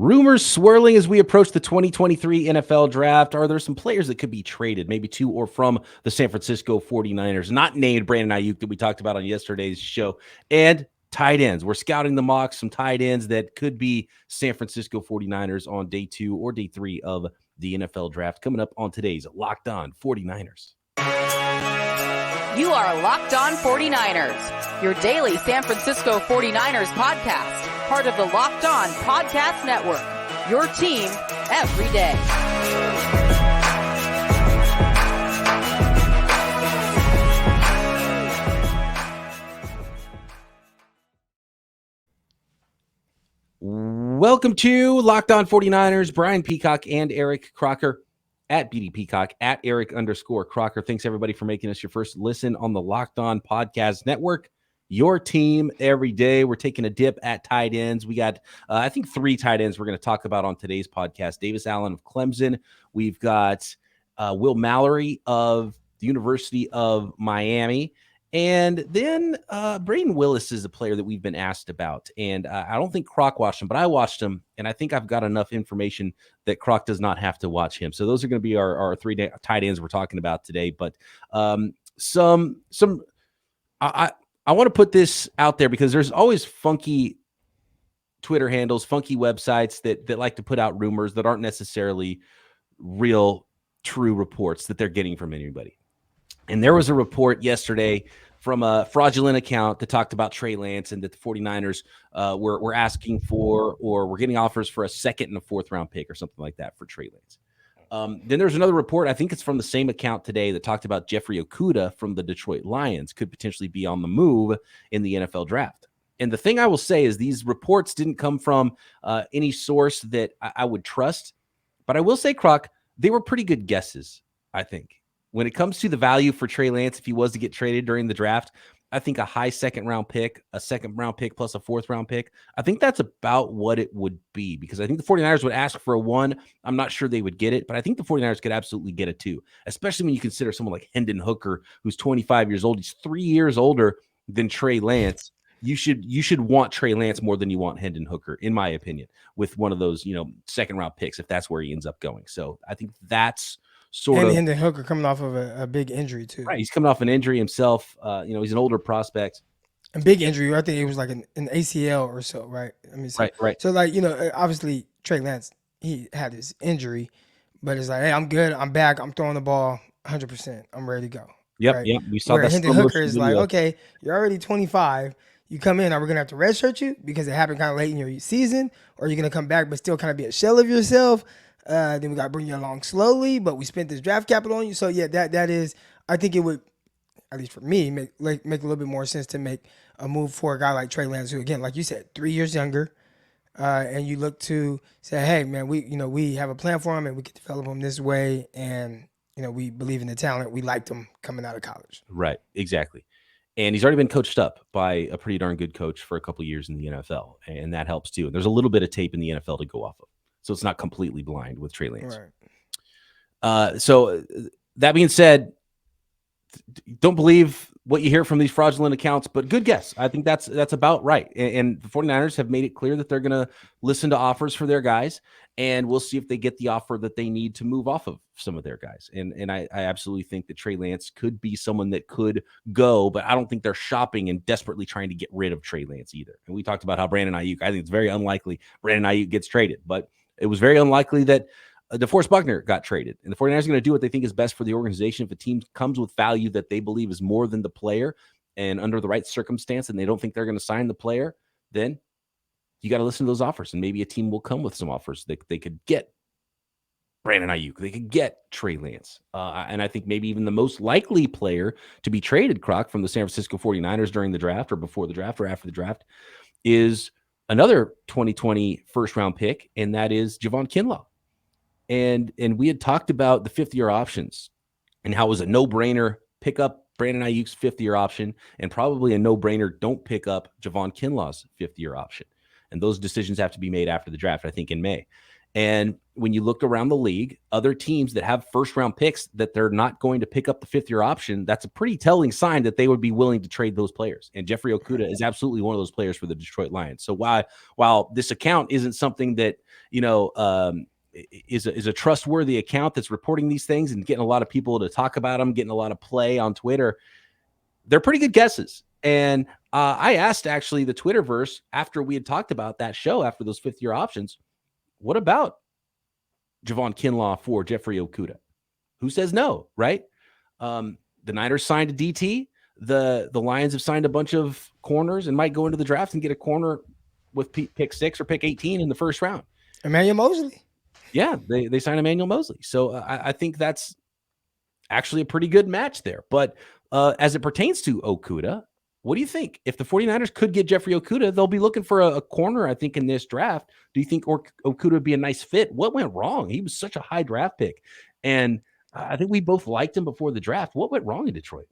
Rumors swirling as we approach the 2023 NFL draft. Are there some players that could be traded, maybe to or from the San Francisco 49ers? Not named Brandon Ayuk that we talked about on yesterday's show. And tight ends. We're scouting the mocks, some tight ends that could be San Francisco 49ers on day 2 or day 3 of the NFL draft. Coming up on today's Locked On 49ers. You are Locked On 49ers, your daily San Francisco 49ers podcast, part of the Locked On Podcast Network, your team every day. Welcome to Locked On 49ers. Brian Peacock and Eric Crocker at BD Peacock, at Eric_Crocker. Thanks, everybody, for making us your first listen on the Locked On Podcast Network, your team every day. We're taking a dip at tight ends. We got, I think, 3 tight ends we're going to talk about on today's podcast. Davis Allen of Clemson. We've got Will Mallory of the University of Miami. And then Braden Willis is a player that we've been asked about. And I don't think Croc watched him, but I watched him. And I think I've got enough information that Croc does not have to watch him. So those are going to be our 3 tight ends we're talking about today. But I want to put this out there because there's always funky Twitter handles, funky websites that like to put out rumors that aren't necessarily real, true reports that they're getting from anybody. And there was a report yesterday from a fraudulent account that talked about Trey Lance and that the 49ers were asking for, or were getting offers for a 2nd and a 4th round pick or something like that for Trey Lance. Then there's another report, I think it's from the same account today, that talked about Jeffrey Okudah from the Detroit Lions could potentially be on the move in the NFL draft. And the thing I will say is these reports didn't come from any source that I would trust. But I will say, Croc, they were pretty good guesses, I think. When it comes to the value for Trey Lance, if he was to get traded during the draft, I think a high 2nd round pick, a 2nd round pick plus a 4th round pick, I think that's about what it would be, because I think the 49ers would ask for a 1. I'm not sure they would get it, but I think the 49ers could absolutely get a 2, especially when you consider someone like Hendon Hooker, who's 25 years old. He's 3 years older than Trey Lance. You should want Trey Lance more than you want Hendon Hooker, in my opinion, with one of those, 2nd round picks, if that's where he ends up going. So I think that's and Hendon Hooker coming off of a big injury too. Right, he's coming off an injury himself. He's an older prospect. A big injury. I think it was like an ACL or so, right? I mean, right. So obviously Trey Lance, he had his injury, but it's like, hey, I'm good. I'm back. I'm throwing the ball 100%. I'm ready to go. Yep, right? yep. We saw Where that. Hendon Hooker is like, okay, you're already 25. You come in, are we gonna have to redshirt you because it happened kind of late in your season, or are you gonna come back but still kind of be a shell of yourself? Then we got to bring you along slowly, but we spent this draft capital on you. So yeah, that is, I think it would, at least for me, make a little bit more sense to make a move for a guy like Trey Lance, who, again, like you said, 3 years younger, and you look to say, hey man, we have a plan for him and we can develop him this way, and we believe in the talent. We liked him coming out of college. Right, exactly. And he's already been coached up by a pretty darn good coach for a couple of years in the NFL, and that helps too. And there's a little bit of tape in the NFL to go off of. So it's not completely blind with Trey Lance. Right. So that being said, don't believe what you hear from these fraudulent accounts, but good guess. I think that's about right. And the 49ers have made it clear that they're going to listen to offers for their guys, and we'll see if they get the offer that they need to move off of some of their guys. And I absolutely think that Trey Lance could be someone that could go, but I don't think they're shopping and desperately trying to get rid of Trey Lance either. And we talked about how Brandon Ayuk, I think it's very unlikely Brandon Ayuk gets traded, but it was very unlikely that DeForest Buckner got traded. And the 49ers are going to do what they think is best for the organization. If a team comes with value that they believe is more than the player and under the right circumstance, and they don't think they're going to sign the player, then you got to listen to those offers. And maybe a team will come with some offers that they could get Brandon Ayuk. They could get Trey Lance. And I think maybe even the most likely player to be traded, Croc, from the San Francisco 49ers during the draft or before the draft or after the draft is another 2020 first-round pick, and that is Javon Kinlaw. And we had talked about the 5th-year options and how it was a no-brainer pick up Brandon Ayuk's 5th-year option and probably a no-brainer don't pick up Javon Kinlaw's 5th-year option. And those decisions have to be made after the draft, I think, in May. And when you look around the league, other teams that have first-round picks that they're not going to pick up the fifth-year option, that's a pretty telling sign that they would be willing to trade those players. And Jeffrey Okudah is absolutely one of those players for the Detroit Lions. So while this account isn't something that, is a trustworthy account that's reporting these things and getting a lot of people to talk about them, getting a lot of play on Twitter, they're pretty good guesses. And I asked actually the Twitterverse after we had talked about that show, after those fifth-year options, what about Javon Kinlaw for Jeffrey Okudah? Who says no, right? The Niners signed a DT. The Lions have signed a bunch of corners and might go into the draft and get a corner with pick 6 or pick 18 in the first round. Emmanuel Mosley. Yeah, they signed Emmanuel Mosley. So I think that's actually a pretty good match there. But as it pertains to Okudah, what do you think? If the 49ers could get Jeffrey Okudah, they'll be looking for a corner, I think, in this draft. Do you think Okudah would be a nice fit? What went wrong? He was such a high draft pick. And I think we both liked him before the draft. What went wrong in Detroit?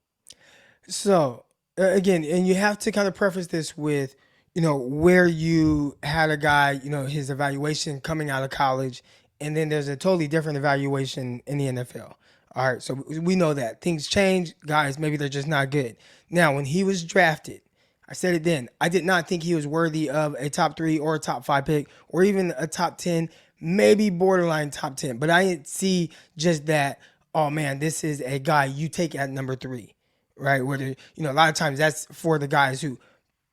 So, again, and you have to kind of preface this with, where you had a guy, his evaluation coming out of college, and then there's a totally different evaluation in the NFL. All right, so we know that things change. Guys, maybe they're just not good. Now, when he was drafted, I said it then, I did not think he was worthy of a top 3 or a top 5 pick or even a top 10, maybe borderline top 10. But I didn't see just that, oh, man, this is a guy you take at number 3, right? Where, a lot of times that's for the guys who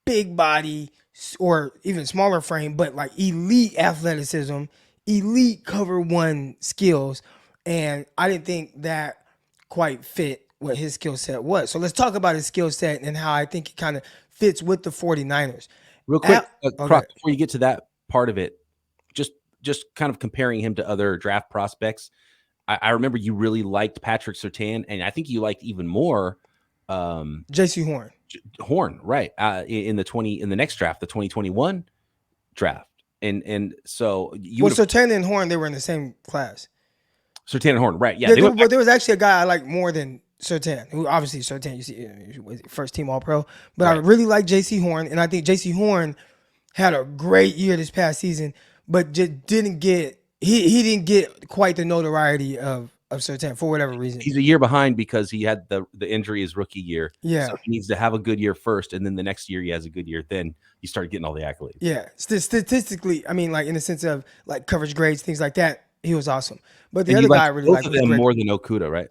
big body or even smaller frame, but like elite athleticism, elite cover 1 skills. And I didn't think that quite fit what his skill set was. So let's talk about his skill set and how I think it kind of fits with the 49ers. Real quick, Croc, before you get to that part of it, just kind of comparing him to other draft prospects. I remember you really liked Patrick Surtain, and I think you liked even more JC Horn. Horn, right? In the next draft, the 2021 draft. And so Surtain and Horn, they were in the same class. Surtain and Horn, right? Yeah, but there was actually a guy I liked more than Surtain, who obviously Surtain, you see, he was first team All Pro. But right. I really like JC Horn, and I think JC Horn had a great year this past season, but just didn't get he didn't get quite the notoriety of Surtain for whatever reason. He's a year behind because he had the injury his rookie year. Yeah, so he needs to have a good year first, and then the next year he has a good year. Then you start getting all the accolades. Yeah, statistically, I mean, like in the sense of like coverage grades, things like that. He was awesome. But the other guy I really liked both of them more than Okudah, right?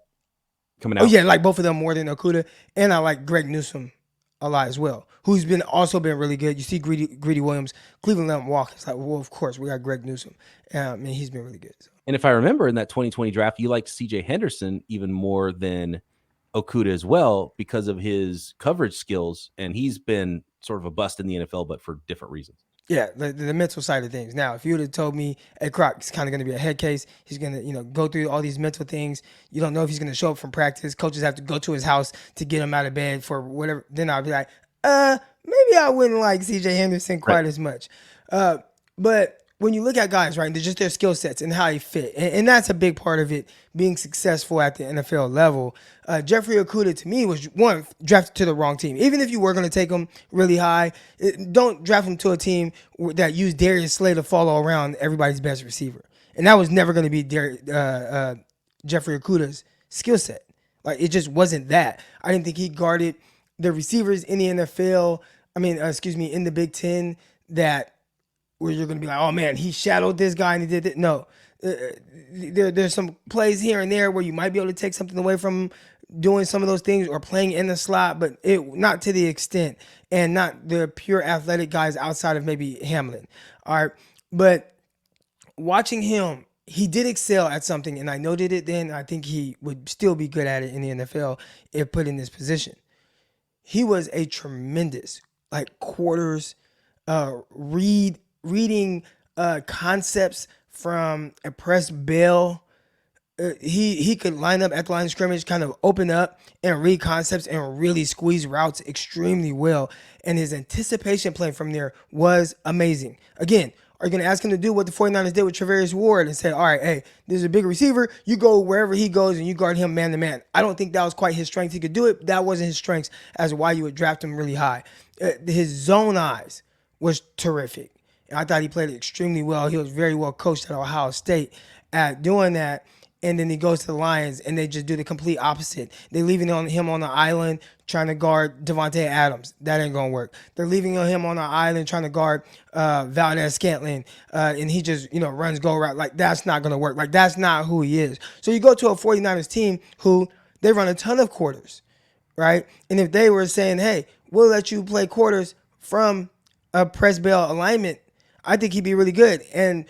Coming out. Oh, yeah, like both of them more than Okudah. And I like Greg Newsome a lot as well, who's also been really good. You see Greedy Williams, Cleveland let him walk. It's like, well, of course, we got Greg Newsome. And he's been really good. So. And if I remember in that 2020 draft, you liked C.J. Henderson even more than Okudah as well because of his coverage skills. And he's been sort of a bust in the NFL, but for different reasons. Yeah, the mental side of things. Now, if you would have told me, hey, Croc, it's kind of going to be a head case. He's going to, go through all these mental things. You don't know if he's going to show up from practice. Coaches have to go to his house to get him out of bed for whatever. Then I'll be like, maybe I wouldn't like C.J. Henderson quite as much. But when you look at guys, right, just their skill sets and how they fit, and that's a big part of it, being successful at the NFL level. Jeffrey Okudah, to me, was one, drafted to the wrong team. Even if you were going to take him really high, don't draft him to a team that used Darius Slay to follow around everybody's best receiver. And that was never going to be Jeffrey Okudah's skill set. Like, it just wasn't that. I didn't think he guarded the receivers in the NFL, in the Big Ten, that where you're going to be like, oh, man, he shadowed this guy and he did it. No. There's some plays here and there where you might be able to take something away from him doing some of those things or playing in the slot, but not to the extent and not the pure athletic guys outside of maybe Hamlin. All right. But watching him, he did excel at something, and I noted it then. I think he would still be good at it in the NFL if put in this position. He was a tremendous, quarters, reading concepts from a press bail. He could line up at the line of scrimmage, kind of open up and read concepts and really squeeze routes extremely well. And his anticipation play from there was amazing. Again, are you going to ask him to do what the 49ers did with Travarius Ward and say, all right, hey, this is a big receiver. You go wherever he goes and you guard him man to man. I don't think that was quite his strength. He could do it. That wasn't his strength as to why you would draft him really high. His zone eyes was terrific. And I thought he played extremely well. He was very well coached at Ohio State at doing that. And then he goes to the Lions, and they just do the complete opposite. They're leaving him on the island trying to guard Devontae Adams. That ain't going to work. They're leaving him on the island trying to guard Valdez-Scantling, and he just runs go route. Like, that's not going to work. Like, that's not who he is. So you go to a 49ers team who they run a ton of quarters, right? And if they were saying, hey, we'll let you play quarters from a press bail alignment, I think he'd be really good. And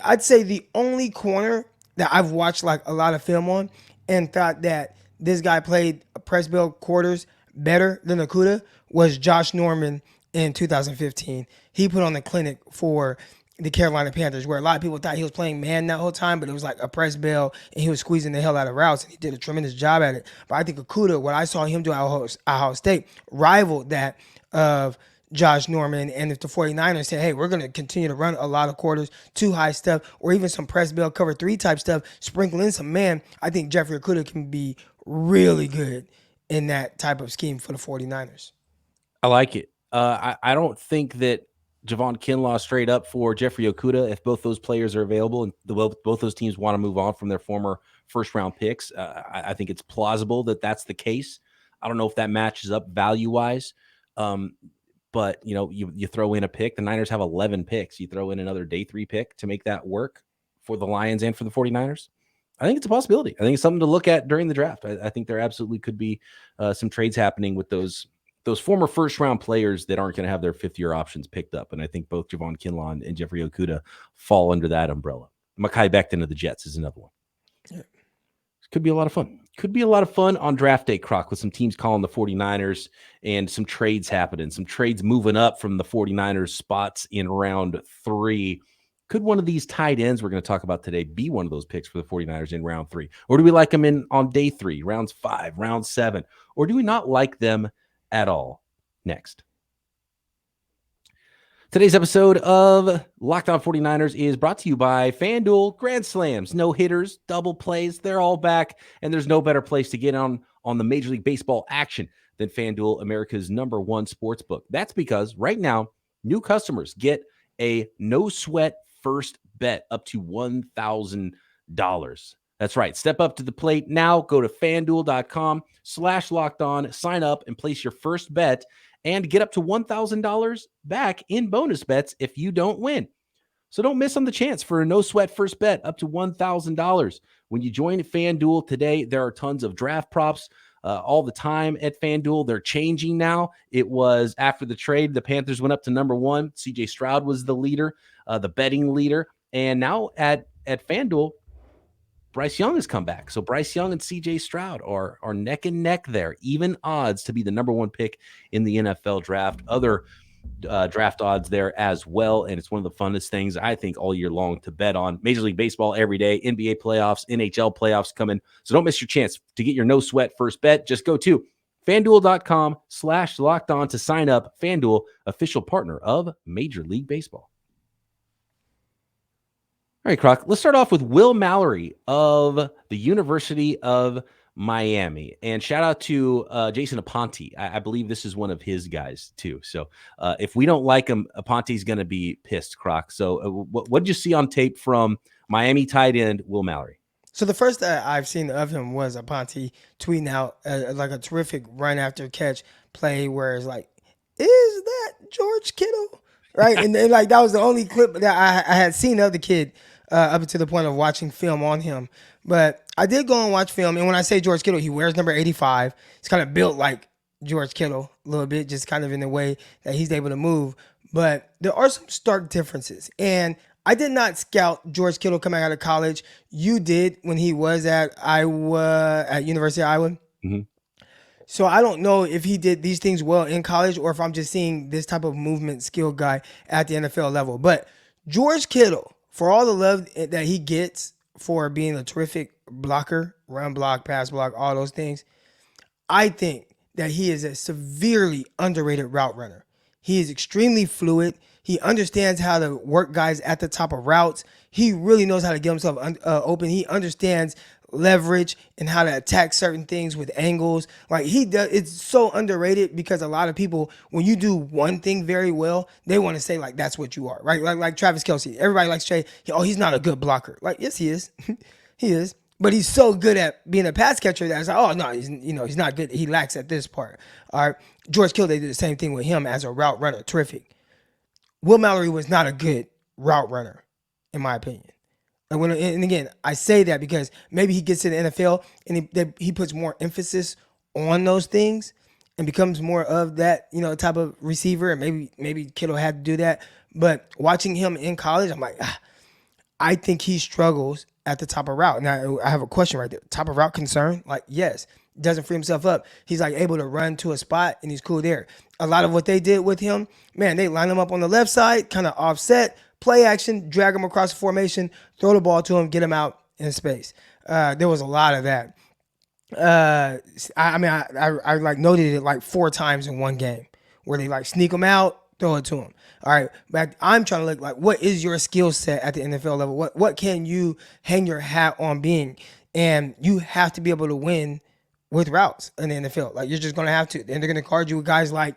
I'd say the only corner that I've watched like a lot of film on and thought that this guy played press bail quarters better than Okudah was Josh Norman in 2015. He put on the clinic for the Carolina Panthers, where a lot of people thought he was playing man that whole time, but it was like a press bail, and he was squeezing the hell out of routes, and he did a tremendous job at it. But I think Okudah, what I saw him do at Ohio State, rivaled that of Josh Norman. And if the 49ers say, hey, we're going to continue to run a lot of quarters, too high stuff, or even some press bail cover 3 type stuff, sprinkle in some man, I think Jeffrey Okudah can be really good in that type of scheme for the 49ers. I like it. I don't think that Javon Kinlaw straight up for Jeffrey Okudah, if both those players are available and both those teams want to move on from their former first-round picks. I think it's plausible that that's the case. I don't know if that matches up value-wise. But, you throw in a pick. The Niners have 11 picks. You throw in another day 3 pick to make that work for the Lions and for the 49ers. I think it's a possibility. I think it's something to look at during the draft. I think there absolutely could be some trades happening with those former first-round players that aren't going to have their fifth-year options picked up. And I think both Javon Kinlaw and Jeffrey Okudah fall under that umbrella. Mekhi Becton of the Jets is another one. Yeah. Could be a lot of fun. Could be a lot of fun on draft day, Croc, with some teams calling the 49ers and some trades happening, some trades moving up from the 49ers spots in round 3. Could one of these tight ends we're going to talk about today be one of those picks for the 49ers in round 3? Or do we like them on day 3, rounds 5, round 7? Or do we not like them at all? Next. Today's episode of Locked On 49ers is brought to you by FanDuel. Grand slams, no hitters, double plays, they're all back, and there's no better place to get on the Major League Baseball action than FanDuel, America's #1 sportsbook. That's because right now, new customers get a no-sweat first bet up to $1,000. That's right. Step up to the plate now. Go to FanDuel.com/lockedon, sign up, and place your first bet and get up to $1,000 back in bonus bets if you don't win. So don't miss on the chance for a no-sweat first bet up to $1,000. When you join FanDuel today, there are tons of draft props all the time at FanDuel. They're changing now. It was after the trade, the Panthers went up to #1. CJ Stroud was the leader, the betting leader. And now at FanDuel, Bryce Young has come back. So Bryce Young and CJ Stroud are neck and neck there, even odds to be the #1 pick in the NFL draft. Other draft odds there as well. And it's one of the funnest things, I think, all year long to bet on. Major League Baseball every day, NBA playoffs, NHL playoffs coming. So don't miss your chance to get your no sweat first bet. Just go to FanDuel.com/lockedon to sign up. FanDuel, official partner of Major League Baseball. All right, Croc, let's start off with Will Mallory of the University of Miami. And shout out to Jason Aponte. I believe this is one of his guys, too. So if we don't like him, Aponte's going to be pissed, Croc. So what did you see on tape from Miami tight end Will Mallory? So the first that I've seen of him was Aponte tweeting out like a terrific run after catch play where it's like, is that George Kittle? Right? And then like that was the only clip that I had seen of the kid up to the point of watching film on him. But I did go and watch film. And when I say George Kittle, he wears number 85. He's kind of built like George Kittle a little bit, just kind of in the way that he's able to move. But there are some stark differences. And I did not scout George Kittle coming out of college. You did when he was at University of Iowa. Mm-hmm. So I don't know if he did these things well in college or if I'm just seeing this type of movement skill guy at the NFL level. But George Kittle, for all the love that he gets for being a terrific blocker, run block, pass block, all those things, I think that he is a severely underrated route runner. He is extremely fluid. He understands how to work guys at the top of routes. He really knows how to get himself open. He understands leverage and how to attack certain things with angles. Like he does, it's so underrated because a lot of people, when you do one thing very well, they want to say like that's what you are, right? Like Travis Kelce, everybody likes Trey. Oh, he's not a good blocker. Like yes, he is, he is. But he's so good at being a pass catcher that it's like, oh no, he's not good. He lacks at this part. All right, George Kittle, they did the same thing with him as a route runner, terrific. Will Mallory was not a good route runner, in my opinion. And again, I say that because maybe he gets to the NFL and he puts more emphasis on those things and becomes more of that, type of receiver. And maybe Kittle had to do that. But watching him in college, I'm like, I think he struggles at the top of route. Now, I have a question right there. Top of route concern? Like, yes. Doesn't free himself up. He's like able to run to a spot and he's cool there. A lot of what they did with him, man, they line him up on the left side, kind of offset, play action, drag him across the formation, throw the ball to him, get him out in space. There was a lot of that. I like noted it like 4 times in one game where they like sneak him out, throw it to him. All right, but I'm trying to look like what is your skill set at the NFL level? What can you hang your hat on being? And you have to be able to win with routes in the NFL. Like you're just gonna have to, and they're gonna card you with guys like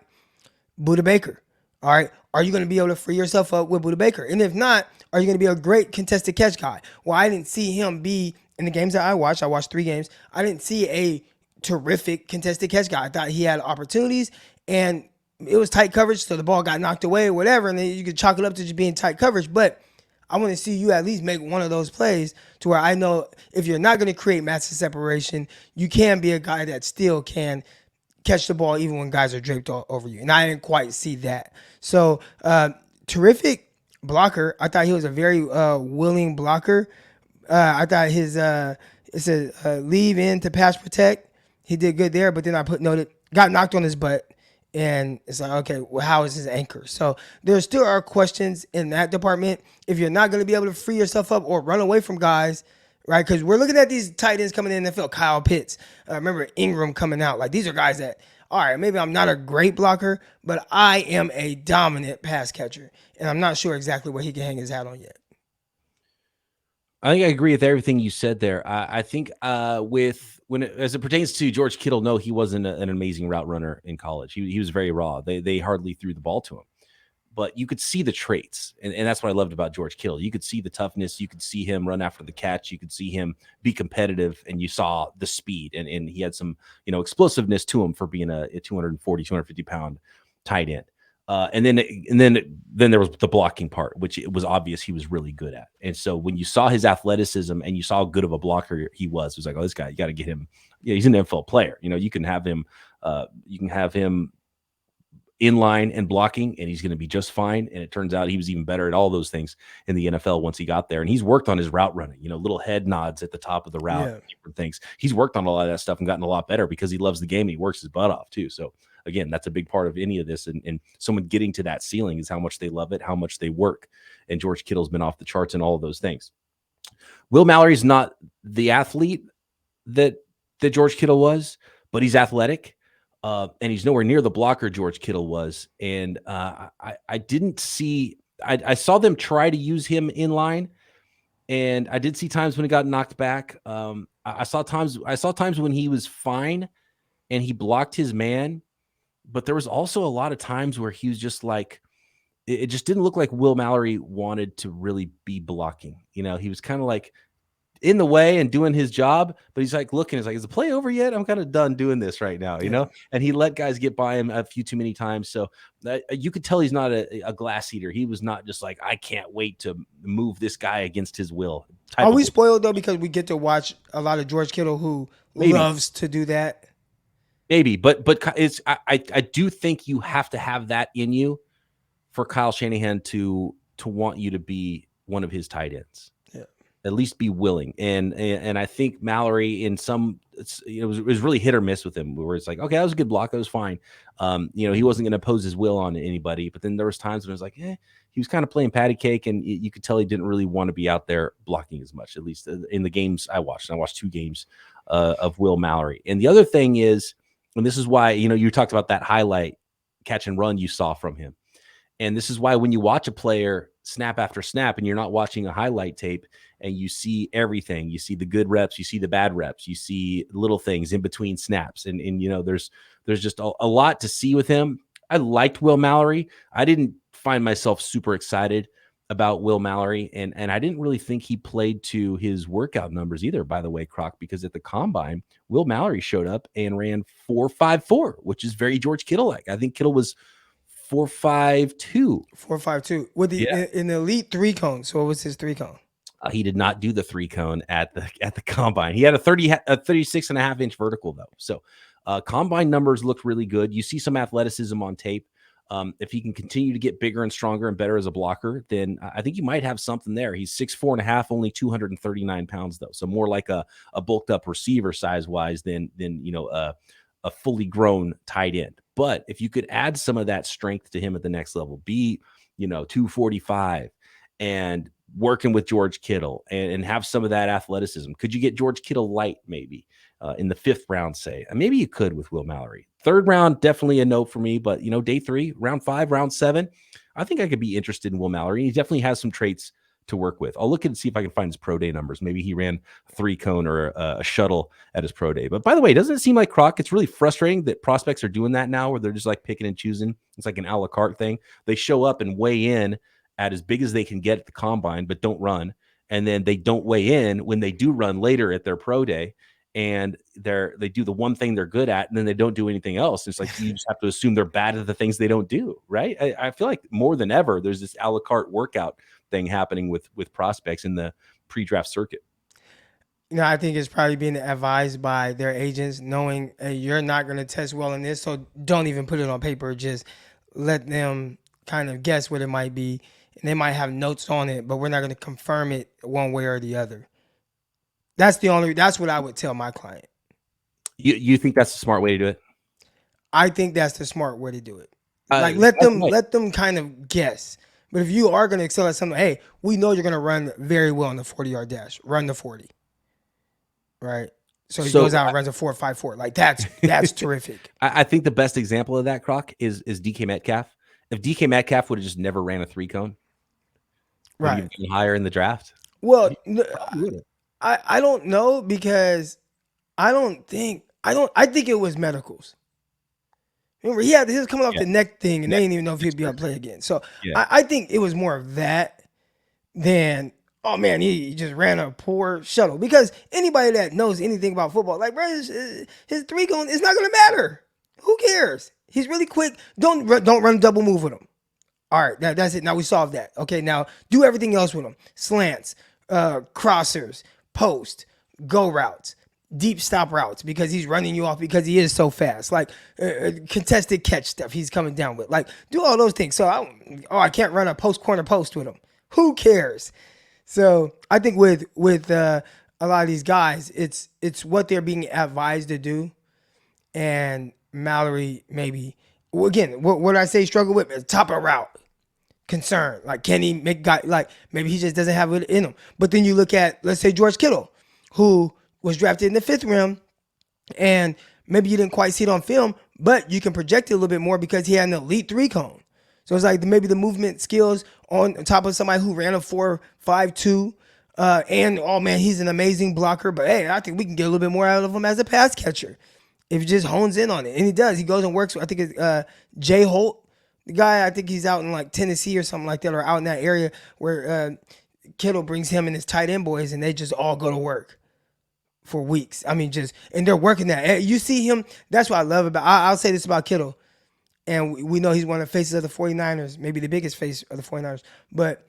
Budda Baker. All right, are you gonna be able to free yourself up with Budda Baker? And if not, are you gonna be a great contested catch guy? Well, I didn't see him be in the games that I watched 3 games. I didn't see a terrific contested catch guy. I thought he had opportunities and it was tight coverage, so the ball got knocked away or whatever, and then you could chalk it up to just being tight coverage. But I want to see you at least make one of those plays to where I know if you're not going to create massive separation, you can be a guy that still can catch the ball even when guys are draped all over you. And I didn't quite see that. So terrific blocker. I thought he was a very willing blocker. I thought his it's a leave in to pass protect. He did good there, but then I noted got knocked on his butt. And it's like, okay, well, how is his anchor? So there still are questions in that department. If you're not going to be able to free yourself up or run away from guys, right? Because we're looking at these tight ends coming in the NFL. Kyle Pitts, remember Ingram coming out. Like these are guys that, all right, maybe I'm not a great blocker, but I am a dominant pass catcher. And I'm not sure exactly what he can hang his hat on yet. I think I agree with everything you said there. I think as it pertains to George Kittle, no, he wasn't an amazing route runner in college. He was very raw. They hardly threw the ball to him. But you could see the traits, and that's what I loved about George Kittle. You could see the toughness. You could see him run after the catch. You could see him be competitive, and you saw the speed. And he had some explosiveness to him for being a 240, 250-pound tight end. And then there was the blocking part, which it was obvious he was really good at. And so when you saw his athleticism and you saw how good of a blocker he was, it was like, oh, this guy, you got to get him. Yeah, he's an NFL player. You can have him in line and blocking, and he's going to be just fine. And it turns out he was even better at all those things in the NFL once he got there. And he's worked on his route running, little head nods at the top of the route, different things. He's worked on a lot of that stuff and gotten a lot better because he loves the game and he works his butt off too. So again, that's a big part of any of this. And someone getting to that ceiling is how much they love it, how much they work. And George Kittle's been off the charts and all of those things. Will Mallory's not the athlete that George Kittle was, but he's athletic. And he's nowhere near the blocker George Kittle was. And I didn't see – I saw them try to use him in line, and I did see times when he got knocked back. I saw times when he was fine and he blocked his man. But there was also a lot of times where he was just like, it just didn't look like Will Mallory wanted to really be blocking. He was kind of like in the way and doing his job, but he's like looking, he's like, is the play over yet? I'm kind of done doing this right now, and he let guys get by him a few too many times. So you could tell he's not a glass eater. He was not just like, I can't wait to move this guy against his will. Are we spoiled though, because we get to watch a lot of George Kittle who loves to do that? Maybe, but it's I do think you have to have that in you for Kyle Shanahan to want you to be one of his tight ends. Yeah, at least be willing. And I think Mallory in some it was really hit or miss with him, where it's like, okay, that was a good block, that was fine. He wasn't going to impose his will on anybody, but then there was times when it was like, he was kind of playing patty cake, and you could tell he didn't really want to be out there blocking as much. At least in the games I watched. And I watched 2 games of Will Mallory. And the other thing is. And this is why, you talked about that highlight catch and run you saw from him. And this is why when you watch a player snap after snap, and you're not watching a highlight tape and you see everything. You see the good reps, you see the bad reps, you see little things in between snaps. And there's just a lot to see with him. I liked Will Mallory. I didn't find myself super excited about Will Mallory, and I didn't really think he played to his workout numbers either, by the way, Croc, because at the combine, Will Mallory showed up and ran 4.54, which is very George Kittle-like. I think Kittle was 4.52. 4.52 with the in the elite 3 cone. So what was his 3 cone? He did not do the 3 cone at the combine. He had a 36.5-inch vertical though. So combine numbers looked really good. You see some athleticism on tape. If he can continue to get bigger and stronger and better as a blocker, then I think you might have something there. He's 6'4.5", only 239 pounds though. So more like a bulked up receiver size wise than a fully grown tight end. But if you could add some of that strength to him at the next level, be 245 and working with George Kittle and have some of that athleticism. Could you get George Kittle light maybe in the 5th round, say? Maybe you could with Will Mallory. 3rd round, definitely a no for me, but day 3, round 5, round 7, I think I could be interested in Will Mallory. He definitely has some traits to work with. I'll look and see if I can find his pro day numbers. Maybe he ran a 3 cone or a shuttle at his pro day. But by the way, doesn't it seem like, Croc, it's really frustrating that prospects are doing that now, where they're just like picking and choosing? It's like an a la carte thing. They show up and weigh in at as big as they can get at the combine, but don't run. And then they don't weigh in when they do run later at their pro day. And they do the one thing they're good at, and then they don't do anything else. It's like you just have to assume they're bad at the things they don't do, right? I feel like more than ever, there's this a la carte workout thing happening with prospects in the pre-draft circuit. I think it's probably being advised by their agents, knowing, hey, you're not going to test well in this, so don't even put it on paper. Just let them kind of guess what it might be, and they might have notes on it, but we're not going to confirm it one way or the other. That's what I would tell my client. You think that's the smart way to do it? I think that's the smart way to do it. Let them kind of guess. But if you are going to excel at something, hey, we know you're going to run very well on the 40-yard dash. Run the 40. Right? So he goes out and runs a 4.54. Like that's terrific. I think the best example of that, Croc, is DK Metcalf. If DK Metcalf would have just never ran a 3 cone, right, would he be higher in the draft? Well, I don't know, because I think it was medicals. Remember, he was coming off the neck thing, and they didn't even know if he'd be able to play again. So I think it was more of that than, oh man, he just ran a poor shuttle. Because anybody that knows anything about football, like, bro, his 3 cone is not going to matter. Who cares? He's really quick. Don't run double move with him. All right, that's it. Now we solved that. Okay, now do everything else with him. Slants, crossers, post, go routes, deep stop routes, because he's running you off because he is so fast. Like contested catch stuff he's coming down with. Like, do all those things. So I can't run a corner post with him. Who cares? So I think with a lot of these guys, it's what they're being advised to do. And Mallory, maybe, again, what I say struggle with is top of route. Concern, like, can he make guy, like, maybe he just doesn't have it in him. But then you look at, let's say, George Kittle, who was drafted in the 5th round, and maybe you didn't quite see it on film, but you can project it a little bit more because he had an elite 3 cone. So it's like maybe the movement skills on top of somebody who ran a 4.52, and oh man, he's an amazing blocker. But hey, I think we can get a little bit more out of him as a pass catcher if he just hones in on it. And he does. He goes and works. I think it's Jay Holt. The guy, I think he's out in like Tennessee or something like that, or out in that area where Kittle brings him and his tight end boys, and they just all go to work for weeks. I mean, and they're working that. You see him. That's what I love about. I'll say this about Kittle, and we know he's one of the faces of the 49ers, maybe the biggest face of the 49ers, but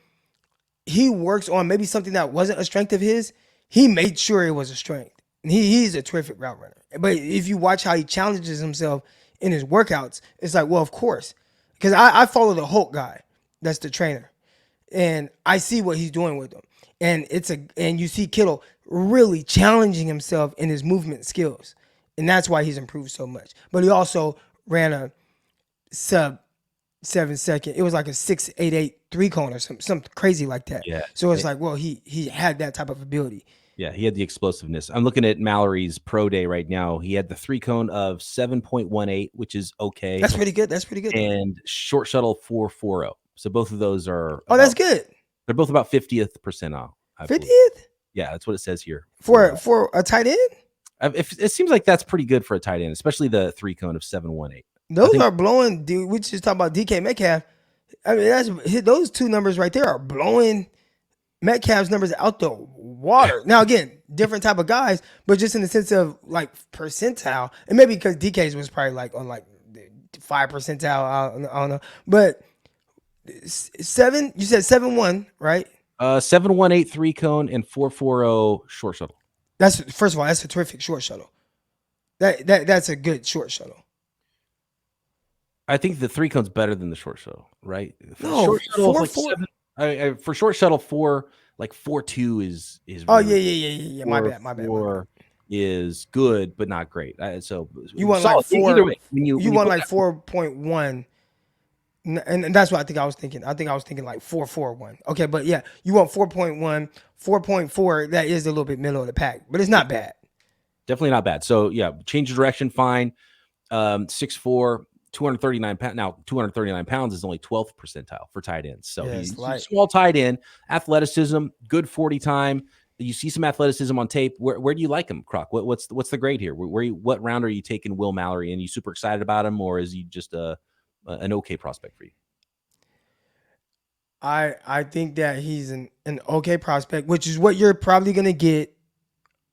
he works on maybe something that wasn't a strength of his. He made sure it was a strength. And he's a terrific route runner. But if you watch how he challenges himself in his workouts, it's like, well, of course. Because I follow the Hulk guy, that's the trainer, and I see what he's doing with him. And you see Kittle really challenging himself in his movement skills, and that's why he's improved so much. But he also ran a sub 7 second. It was like a 6.88 3 cone or something crazy like that. Yeah. So it's like, well, he had that type of ability. Yeah, he had the explosiveness. I'm looking at Mallory's pro day right now. He had the 3 cone of 7.18, which is okay. That's pretty good. And short shuttle 4.40. So both of those are. That's good. They're both about 50th percentile. 50th? Yeah, that's what it says here. For a tight end? It seems like that's pretty good for a tight end, especially the 3 cone of 718. Those are blowing, dude. We just talked about DK Metcalf. I mean, those two numbers right there are blowing Metcalf's numbers out the water. Now, again, different type of guys, but just in the sense of like percentile, and maybe because DK's was probably like on like 5 percentile. I don't know, but 7. You said 7-1, right? 718 3 cone and 440 short shuttle. That's, first of all, that's a terrific short shuttle. That's a good short shuttle. I think the 3 cone's better than the short shuttle, right? No, short shuttle 4-4. For short shuttle 4.2 is Oh really, yeah. My bad. 4 is good but not great. So you want solid. like 4. Either way, you want like 4.1, and that's what I think I was thinking. I think I was thinking like 4.41. Okay, but yeah, you want 4.1, 4.4. That is a little bit middle of the pack, but it's not bad. Definitely not bad. So yeah, change of direction, fine. 6'4", 239 pounds. Now 239 pounds is only 12th percentile for tight ends. So he's a small tight end, athleticism, good 40 time. You see some athleticism on tape. Where do you like him, Croc? What's the grade here? What round are you taking Will Mallory? And you super excited about him, or is he just an okay prospect for you? I think that he's an okay prospect, which is what you're probably gonna get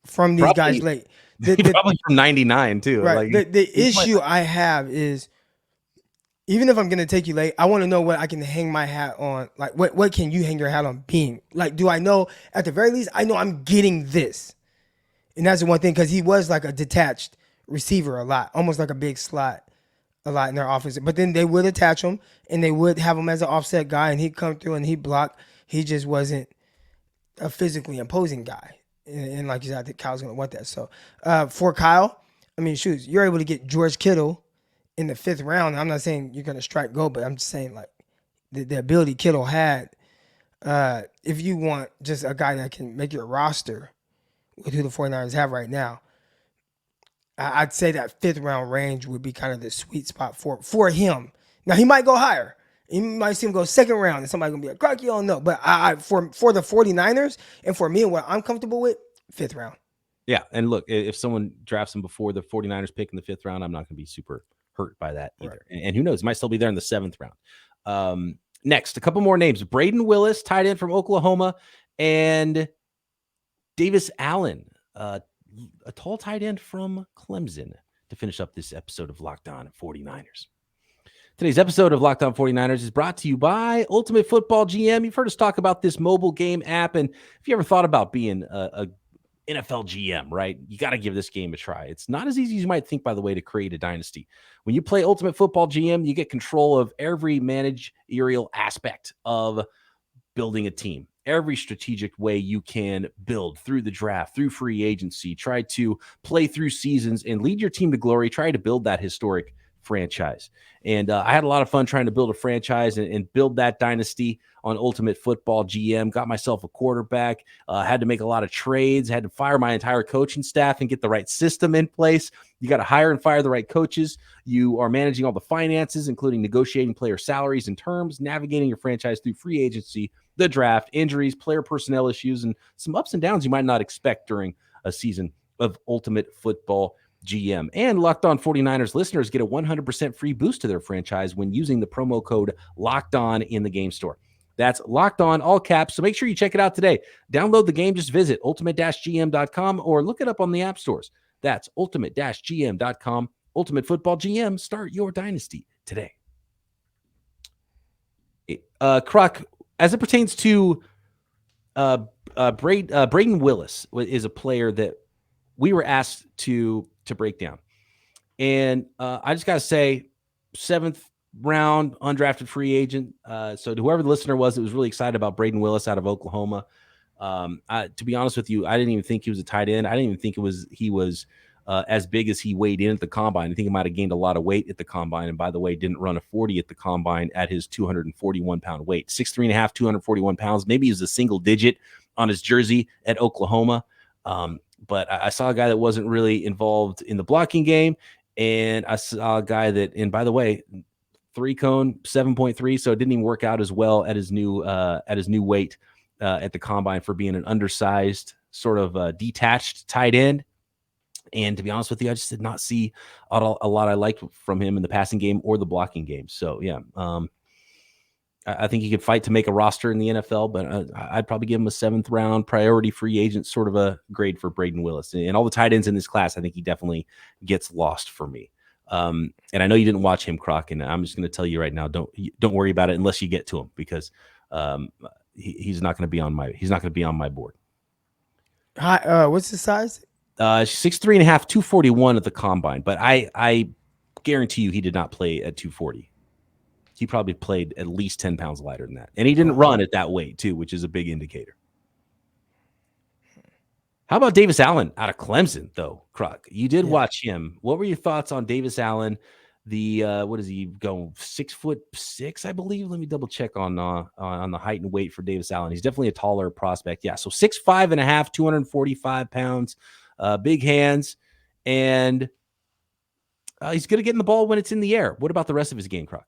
from these guys late. Probably from 99 too. Right. Like, the issue I have is, even if I'm gonna take you late, I want to know what I can hang my hat on. Like, what can you hang your hat on being? Like, do I know at the very least I know I'm getting this? And that's the one thing, because he was like a detached receiver a lot, almost like a big slot a lot in their offense. But then they would attach him and they would have him as an offset guy, and he'd come through and he'd block. He just wasn't a physically imposing guy. And like you said, I think Kyle's gonna want that. So for Kyle, I mean, shoot, you're able to get George Kittle in the 5th round. I'm not saying you're gonna strike gold, but I'm just saying like the ability Kittle had. If you want just a guy that can make your roster with who the 49ers have right now, I'd say that 5th round range would be kind of the sweet spot for him. Now he might go higher. You might see him go 2nd round, and somebody gonna be like, "Croc, you don't know." But for the 49ers and for me and what I'm comfortable with, 5th round. Yeah, and look, if someone drafts him before the 49ers pick in the 5th round, I'm not gonna be super hurt by that either. Right. And who knows, he might still be there in the 7th round. Next, a couple more names: Braden Willis, tight end from Oklahoma, and Davis Allen, a tall tight end from Clemson, to finish up this episode of Locked On 49ers. Today's episode of Locked On 49ers is brought to you by Ultimate Football GM. You've heard us talk about this mobile game app, and if you ever thought about being a NFL GM, right, you got to give this game a try. It's not as easy as you might think, by the way, to create a dynasty. When you play Ultimate Football GM, you get control of every managerial aspect of building a team, every strategic way you can build through the draft, through free agency, try to play through seasons and lead your team to glory, try to build that historic franchise. And I had a lot of fun trying to build a franchise and build that dynasty on Ultimate Football GM. Got myself a quarterback, had to make a lot of trades, had to fire my entire coaching staff and get the right system in place. You got to hire and fire the right coaches. You are managing all the finances, including negotiating player salaries and terms, navigating your franchise through free agency, the draft, injuries, player personnel issues, and some ups and downs you might not expect during a season of Ultimate Football GM. And Locked On 49ers listeners get a 100% free boost to their franchise when using the promo code Locked On in the game store. That's Locked On, all caps. So make sure you check it out today. Download the game. Just visit ultimate-gm.com or look it up on the app stores. That's ultimate-gm.com. Ultimate Football GM. Start your dynasty today. Croc, as it pertains to Braden Willis, is a player that we were asked to break down. And I just got to say, 7th round, undrafted free agent. So to whoever the listener was that was really excited about Braden Willis out of Oklahoma, to be honest with you, I didn't even think he was a tight end. I didn't even think he was as big as he weighed in at the combine. I think he might have gained a lot of weight at the combine. And by the way, didn't run a 40 at the combine at his 241-pound weight. 6'3.5", 241 pounds. Maybe he was a single digit on his jersey at Oklahoma. But I saw a guy that wasn't really involved in the blocking game. And I saw a guy that, and by the way, 3 cone, 7.3. So it didn't even work out as well at his new weight at the combine for being an undersized sort of detached tight end. And to be honest with you, I just did not see a lot I liked from him in the passing game or the blocking game. So yeah, I think he could fight to make a roster in the NFL, but I'd probably give him a 7th round priority free agent sort of a grade for Braden Willis. And all the tight ends in this class, I think he definitely gets lost for me. And I know you didn't watch him, Croc, and I'm just going to tell you right now, don't worry about it unless you get to him, because he's not going to be on my board. Hi, what's his size? 6'3.5", 241 at the combine, but I guarantee you he did not play at 240. He probably played at least 10 pounds lighter than that. And he didn't run at that weight too, which is a big indicator. How about Davis Allen out of Clemson, though, Croc? You did watch him. What were your thoughts on Davis Allen? The what is he going, 6'6", I believe? Let me double check on the height and weight for Davis Allen. He's definitely a taller prospect. Yeah, so 6'5.5", 245 pounds, big hands, and he's good at getting the ball when it's in the air. What about the rest of his game, Croc?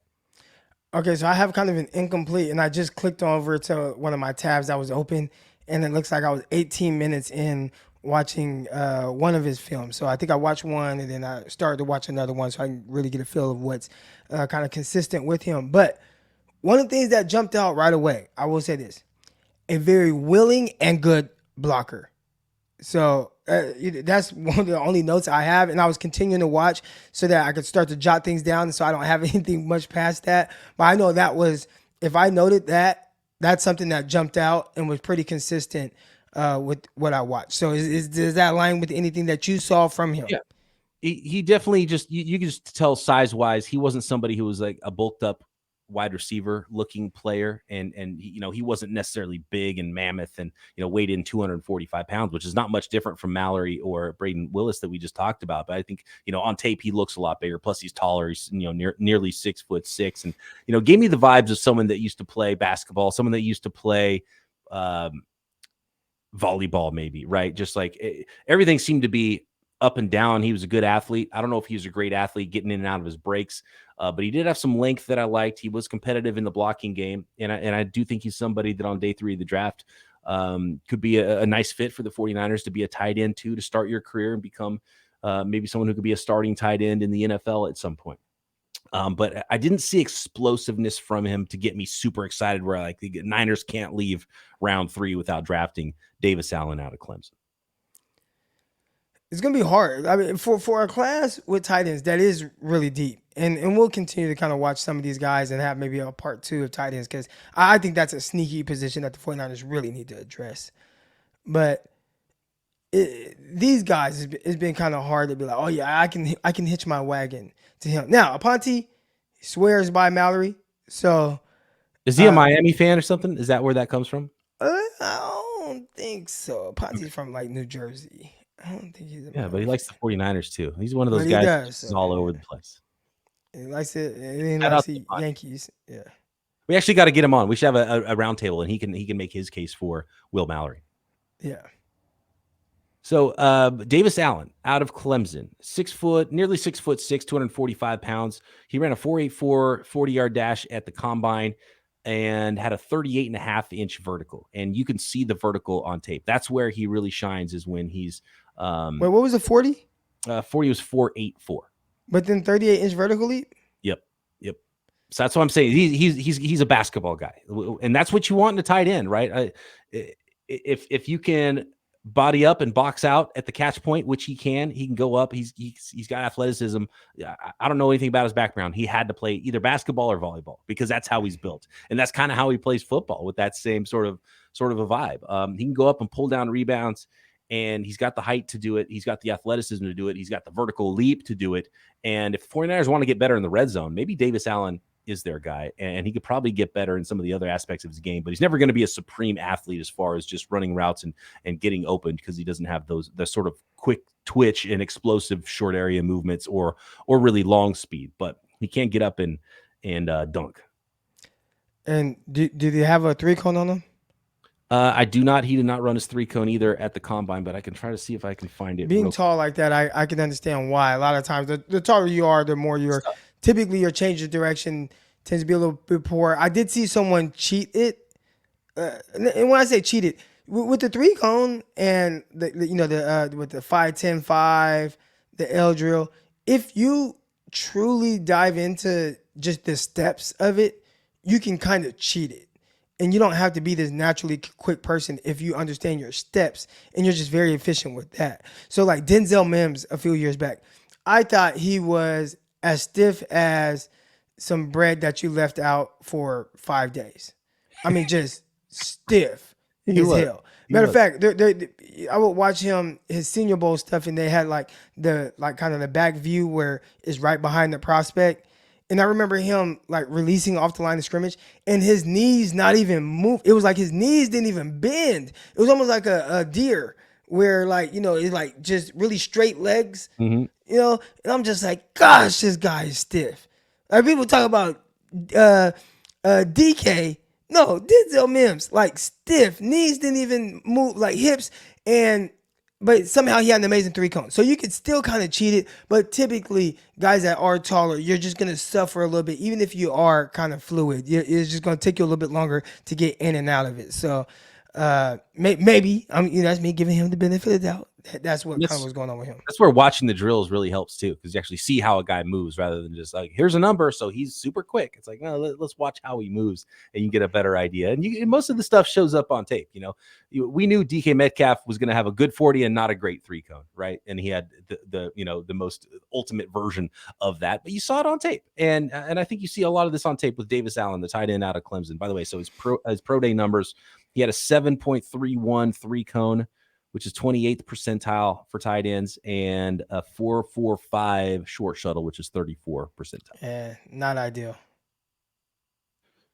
Okay, so I have kind of an incomplete, and I just clicked over to one of my tabs that was open, and it looks like I was 18 minutes in watching one of his films. So I think I watched one, and then I started to watch another one, so I can really get a feel of what's kind of consistent with him. But one of the things that jumped out right away, I will say this: a very willing and good blocker. So that's one of the only notes I have, and I was continuing to watch so that I could start to jot things down, so I don't have anything much past that. But I know that was, if I noted that, that's something that jumped out and was pretty consistent with what I watched. So does that align with anything that you saw from him? Yeah, he definitely just you can just tell size wise, he wasn't somebody who was like a bulked up wide receiver looking player, and he wasn't necessarily big and mammoth and weighed in 245 pounds, which is not much different from Mallory or Braden Willis that we just talked about. But I think on tape he looks a lot bigger, plus he's taller. He's nearly 6'6", and gave me the vibes of someone that used to play basketball, someone that used to play volleyball, maybe, right? Just like everything seemed to be up and down. He was a good athlete. I don't know if he was a great athlete getting in and out of his breaks, but he did have some length that I liked. He was competitive in the blocking game, and I do think he's somebody that on day 3 of the draft could be a nice fit for the 49ers to be a tight end too, to start your career and become maybe someone who could be a starting tight end in the NFL at some point. But I didn't see explosiveness from him to get me super excited where like the Niners can't leave round 3 without drafting Davis Allen out of Clemson. It's going to be hard. I mean, for a class with tight ends, that is really deep. And we'll continue to kind of watch some of these guys and have maybe a part 2 of tight ends, because I think that's a sneaky position that the 49ers really need to address. But these guys, it's been kind of hard to be like, oh, yeah, I can hitch my wagon to him. Now, Aponte swears by Mallory. So is he a Miami fan or something? Is that where that comes from? I don't think so. Aponte's from like New Jersey. I don't think he's but he likes the 49ers too. He's one of those guys who's all over the place. He likes it. He likes the Yankees. Yeah. We actually got to get him on. We should have a round table, and he can make his case for Will Mallory. Yeah. So Davis Allen out of Clemson, nearly 6'6", 245 pounds. He ran a 4.84 40-yard dash at the combine and had a 38.5-inch vertical. And you can see the vertical on tape. That's where he really shines, is when he's wait, what was the 40? 40 was 4.84. But then 38-inch vertical leap? Yep. So that's what I'm saying. He's a basketball guy. And that's what you want in a tight end, right? If you can body up and box out at the catch point, which he can go up. He's got athleticism. I don't know anything about his background. He had to play either basketball or volleyball because that's how he's built. And that's kind of how he plays football, with that same sort of a vibe. He can go up and pull down rebounds, and he's got the height to do it. He's got the athleticism to do it. He's got the vertical leap to do it. And if the 49ers want to get better in the red zone, maybe Davis Allen is their guy, and he could probably get better in some of the other aspects of his game, but he's never going to be a supreme athlete as far as just running routes and getting open, because he doesn't have the sort of quick twitch and explosive short area movements or really long speed, but he can get up and dunk. And did he have a 3-cone on him? I do not. He did not run his 3-cone either at the combine, but I can try to see if I can find it. Being tall like that, I can understand why. A lot of times, the taller you are, the more you're typically your change of direction tends to be a little bit poor. I did see someone cheat it. And when I say cheated, with the 3-cone and the with the 5-10-5, the L drill, if you truly dive into just the steps of it, you can kind of cheat it. And you don't have to be this naturally quick person if you understand your steps and you're just very efficient with that. So like Denzel Mims a few years back, I thought he was as stiff as some bread that you left out for 5 days. I mean, just stiff as hell. Matter of fact, I would watch his Senior Bowl stuff, and they had like kind of the back view where it's right behind the prospect. And I remember him like releasing off the line of scrimmage and his knees not even move. It was like his knees didn't even bend. It was almost like a deer where it's like just really straight legs, and I'm just like, gosh, this guy is stiff. Like people talk about DK. No, Denzel Mims, like stiff. Knees didn't even move, like hips, but somehow he had an amazing 3-cone. So you could still kind of cheat it, but typically guys that are taller, you're just going to suffer a little bit. Even if you are kind of fluid, it's just going to take you a little bit longer to get in and out of it. So maybe, that's me giving him the benefit of the doubt. That's what kind of was going on with him. That's where watching the drills really helps too, because you actually see how a guy moves rather than just like, here's a number, so he's super quick. It's like, no, let's watch how he moves, and you get a better idea. And most of the stuff shows up on tape. We knew DK Metcalf was going to have a good 40 and not a great 3-cone, right? And he had the most ultimate version of that, but you saw it on tape. And I think you see a lot of this on tape with Davis Allen, the tight end out of Clemson. By the way, so his pro day numbers, he had a 7.31 3-cone, which is 28th percentile for tight ends, and a 4.45 short shuttle, which is 34th percentile. Not ideal.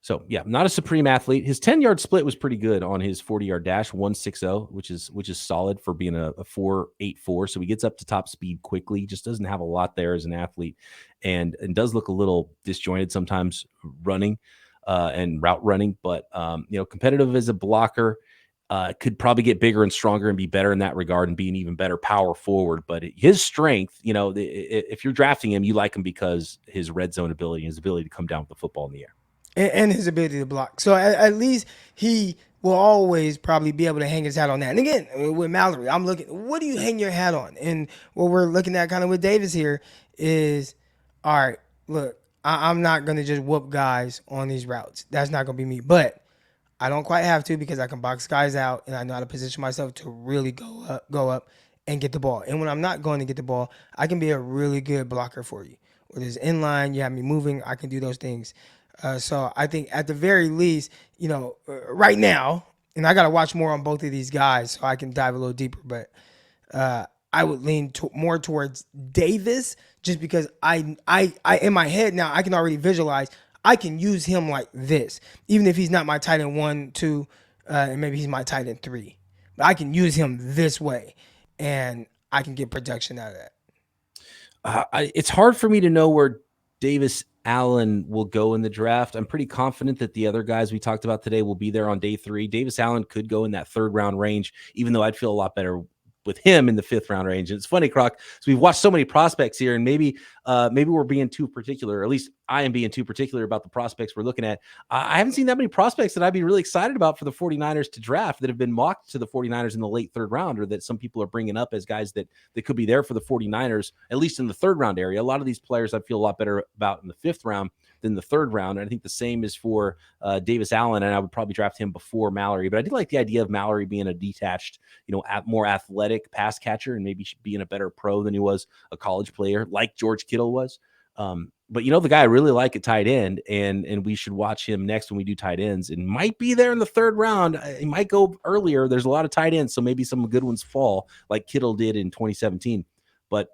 So yeah, not a supreme athlete. His 10-yard split was pretty good on his 40-yard dash, 1.60, which is solid for being a 4.84. So he gets up to top speed quickly. Just doesn't have a lot there as an athlete, and does look a little disjointed sometimes running and route running. But competitive as a blocker. Could probably get bigger and stronger and be better in that regard and be an even better power forward. But his strength, if you're drafting him, you like him because his red zone ability, his ability to come down with the football in the air. And his ability to block. So at least he will always probably be able to hang his hat on that. And again, with Mallory, I'm looking, what do you hang your hat on? And what we're looking at kind of with Davis here is, all right, look, I'm not going to just whoop guys on these routes. That's not going to be me. But I don't quite have to, because I can box guys out and I know how to position myself to really go up and get the ball. And when I'm not going to get the ball, I can be a really good blocker for you. Whether it's in line, you have me moving, I can do those things. So I think at the very least, right now, and I got to watch more on both of these guys so I can dive a little deeper, but I would lean more towards Davis, just because I in my head now, I can already visualize I can use him like this, even if he's not my tight end 1, 2, and maybe he's my tight end 3. But I can use him this way, and I can get production out of that. It's hard for me to know where Davis Allen will go in the draft. I'm pretty confident that the other guys we talked about today will be there on day 3. Davis Allen could go in that 3rd round range, even though I'd feel a lot better with him in the 5th round range. And it's funny, Croc, so we've watched so many prospects here, and maybe we're being too particular, or at least I am being too particular about the prospects we're looking at. I haven't seen that many prospects that I'd be really excited about for the 49ers to draft that have been mocked to the 49ers in the late 3rd round, or that some people are bringing up as guys that could be there for the 49ers, at least in the 3rd round area. A lot of these players I feel a lot better about in the 5th round than the 3rd round. And I think the same is for Davis Allen, and I would probably draft him before Mallory. But I do like the idea of Mallory being a detached, more athletic pass catcher, and maybe being a better pro than he was a college player, like George Kittle was. But the guy I really like at tight end, and we should watch him next when we do tight ends, and might be there in the 3rd round. He might go earlier. There's a lot of tight ends, so maybe some good ones fall, like Kittle did in 2017. But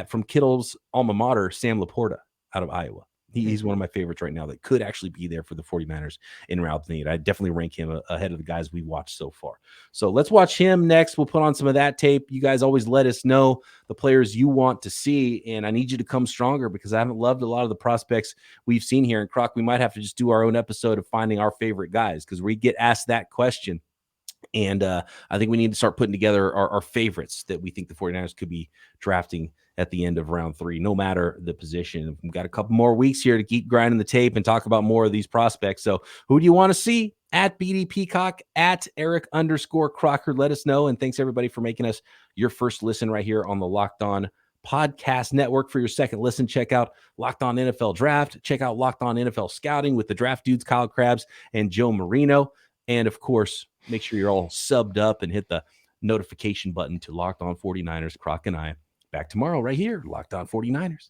from Kittle's alma mater, Sam Laporta out of Iowa. He's one of my favorites right now that could actually be there for the 49ers in route need. I definitely rank him ahead of the guys we've watched so far. So let's watch him next. We'll put on some of that tape. You guys always let us know the players you want to see, and I need you to come stronger, because I haven't loved a lot of the prospects we've seen here. And Croc, we might have to just do our own episode of finding our favorite guys, because we get asked that question. And I think we need to start putting together our favorites that we think the 49ers could be drafting at the end of round 3, no matter the position. We've got a couple more weeks here to keep grinding the tape and talk about more of these prospects. So who do you want to see? At BD Peacock, at Eric_Crocker. Let us know. And thanks everybody for making us your first listen right here on the Locked On Podcast Network. For your second listen, check out Locked On NFL Draft. Check out Locked On NFL Scouting with the draft dudes, Kyle Krabs and Joe Marino. And of course, make sure you're all subbed up and hit the notification button to Locked On 49ers. Croc and I back tomorrow right here, Locked On 49ers.